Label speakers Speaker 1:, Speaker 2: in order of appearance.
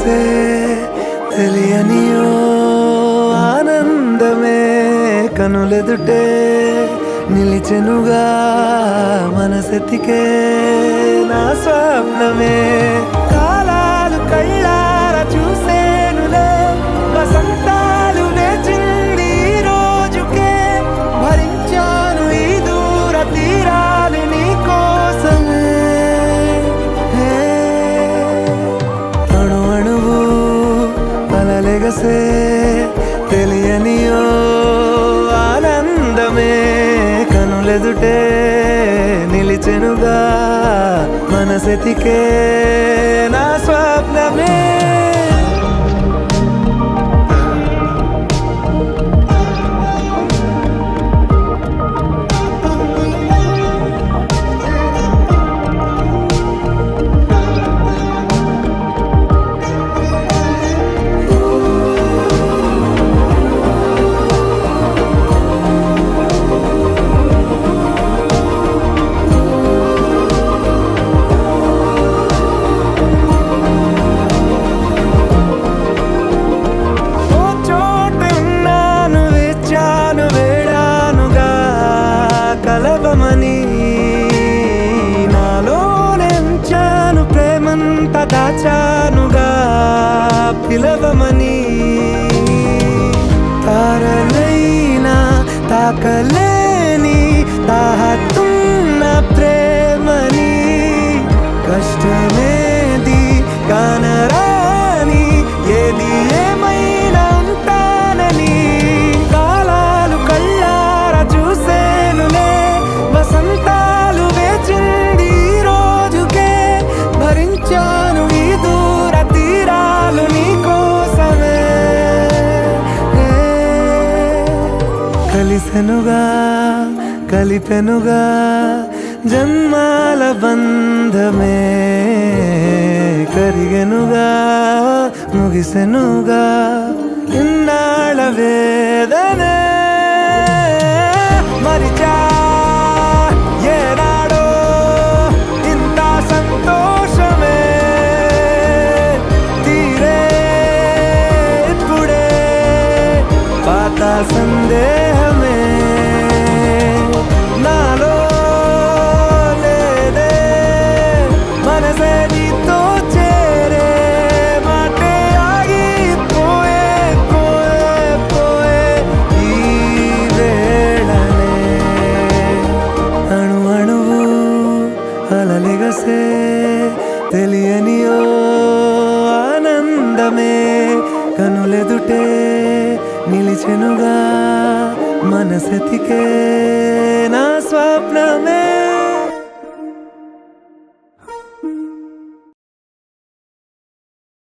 Speaker 1: అలలెగసే తెలియనియో ఆనందమే కనులెదుటే నిలిచెనుగా మనసెతికే నా స్వప్నమే కాలాలు కళ్ళార చూసేనులే వసంతాలు వేచింది ఈ రోజుకే భరించాను ఈ దూర తీరాలు నీ కోసమే అణు అణువు అలలెగసే తెలియనియో ఆనందమే కనులెదుటే నిలిచెనుగా మనసెతికే నా స్వప్నమే కలవమని నాలోనెంచాను ప్రేమంత దాచానుగా పిలవమని తారలైనా తాకలేని తాహతున్న ప్రేమని కష్టమేది కానరాని ఏది ఏమైనా ఉంటానని కాలాలు కళ్ళార చూసేనులే వసంతాలు వేచింది ఈ రోజుకే భరించాను ఈ దూర తీరాలు నీ కోసమే కలిసెనుగా కలిపెనుగా జన్మాల బంధమే కరిగెనుగా ముగిసెనుగా ఇన్నాళ్ళ వేదనే మరిచా ఏనాడో ఇంత సంతోషమే తీరే ఇప్పుడే పాత సందేహమే నాలో లేదే మనసే నీతో చేరే మాటే ఆగిపోయే పోయే పోయే ఈ వేళనే అణు అణువు అలలెగసే తెలియనియో ఆనందమే కనులెదుటే నిలిచెనుగా మనసెతికే నా స్వప్నమే